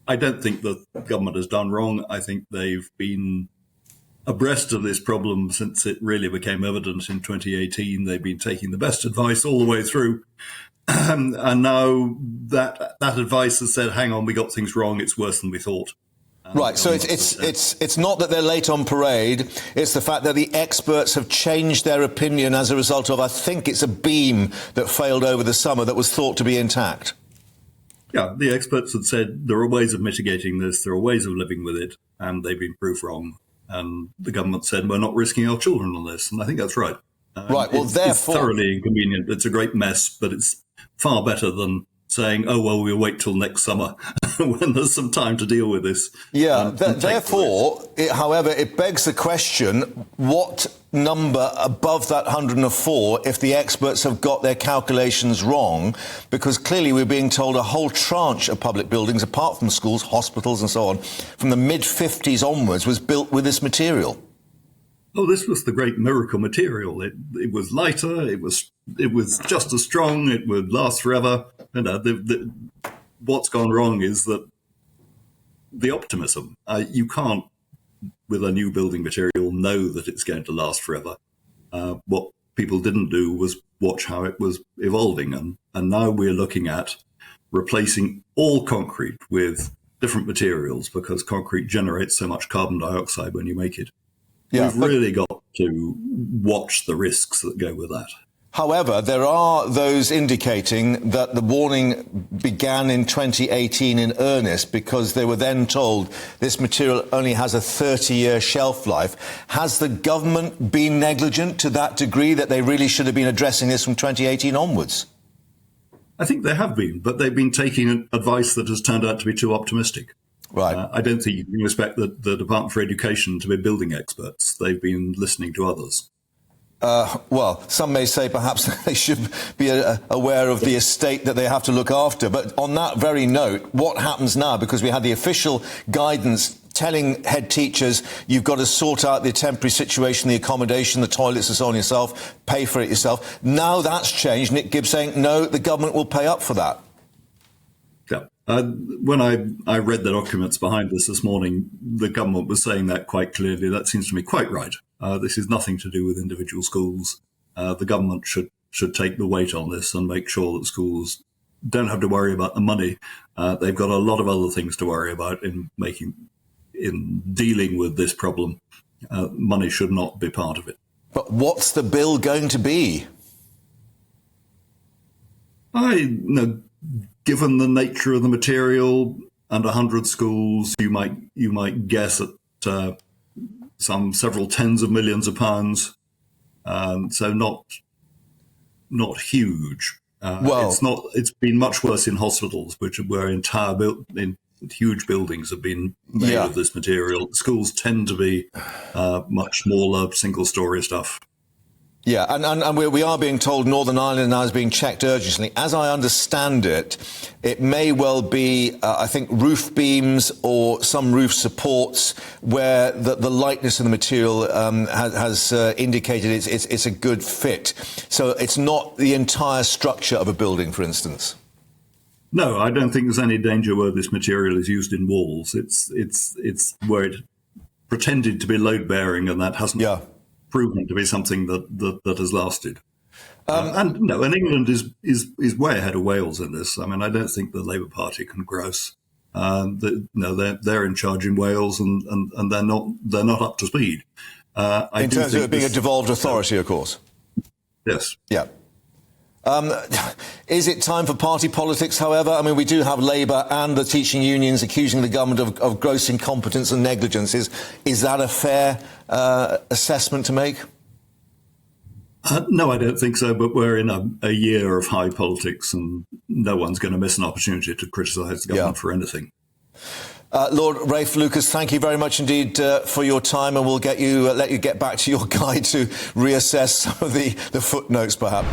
I don't think the government has done wrong. I think they've been abreast of this problem since it really became evident in 2018. They've been taking the best advice all the way through. And now that advice has said, hang on, we got things wrong. It's worse than we thought. Right, so it's not that they're late on parade, it's the fact that the experts have changed their opinion as a result of, I think it's a beam that failed over the summer that was thought to be intact. Yeah, the experts had said there are ways of mitigating this, there are ways of living with it, and they've been proved wrong. And the government said, we're not risking our children on this, and I think that's right. Right, well, therefore... It's thoroughly inconvenient, it's a great mess, but it's far better than saying, oh, well, we'll wait till next summer when there's some time to deal with this. Yeah, therefore, however, it begs the question, what number above that 104 if the experts have got their calculations wrong? Because clearly we're being told a whole tranche of public buildings, apart from schools, hospitals and so on, from the mid-50s onwards was built with this material. Oh, this was the great miracle material. It was lighter, it was just as strong, it would last forever. What's gone wrong is that the optimism. You can't, with a new building material, know that it's going to last forever. What people didn't do was watch how it was evolving. And now we're looking at replacing all concrete with different materials because concrete generates so much carbon dioxide when you make it. Yeah, we've really got to watch the risks that go with that. However, there are those indicating that the warning began in 2018 in earnest because they were then told this material only has a 30-year shelf life. Has the government been negligent to that degree that they really should have been addressing this from 2018 onwards? I think they have been, but they've been taking advice that has turned out to be too optimistic. Right. I don't think you can expect the Department for Education to be building experts. They've been listening to others. Well, some may say perhaps they should be aware of the estate that they have to look after. But on that very note, what happens now? Because we had the official guidance telling head teachers, you've got to sort out the temporary situation, the accommodation, the toilets and so on yourself, pay for it yourself. Now that's changed. Nick Gibbs saying, no, the government will pay up for that. Yeah. When I read the documents behind this morning, the government was saying that quite clearly. That seems to me quite right. This is nothing to do with individual schools. The government should take the weight on this and make sure that schools don't have to worry about the money. They've got a lot of other things to worry about in dealing with this problem. Money should not be part of it. But what's the bill going to be? Given the nature of the material and 100 schools, you might guess at some several tens of millions of pounds. So not huge. It's been much worse in hospitals, where huge buildings have been made of this material. Schools tend to be much smaller, single-story stuff. Yeah, and we are being told Northern Ireland now is being checked urgently. As I understand it, it may well be, I think, roof beams or some roof supports where the lightness of the material has indicated it's a good fit. So it's not the entire structure of a building, for instance. No, I don't think there's any danger where this material is used in walls. It's where it pretended to be load-bearing, and that hasn't proven to be something that has lasted. And England is way ahead of Wales in this. I mean, I don't think the Labour Party can grouse. They're in charge in Wales, and they're not up to speed. In terms of it being a devolved authority, of course. Yes. Yeah. Is it time for party politics, however? I mean, we do have Labour and the teaching unions accusing the government of gross incompetence and negligence. Is that a fair assessment to make? No, I don't think so, but we're in a year of high politics and no one's going to miss an opportunity to criticise the government for anything. Lord Rafe Lucas, thank you very much indeed for your time, and we'll let you get back to your guide to reassess some of the footnotes, perhaps.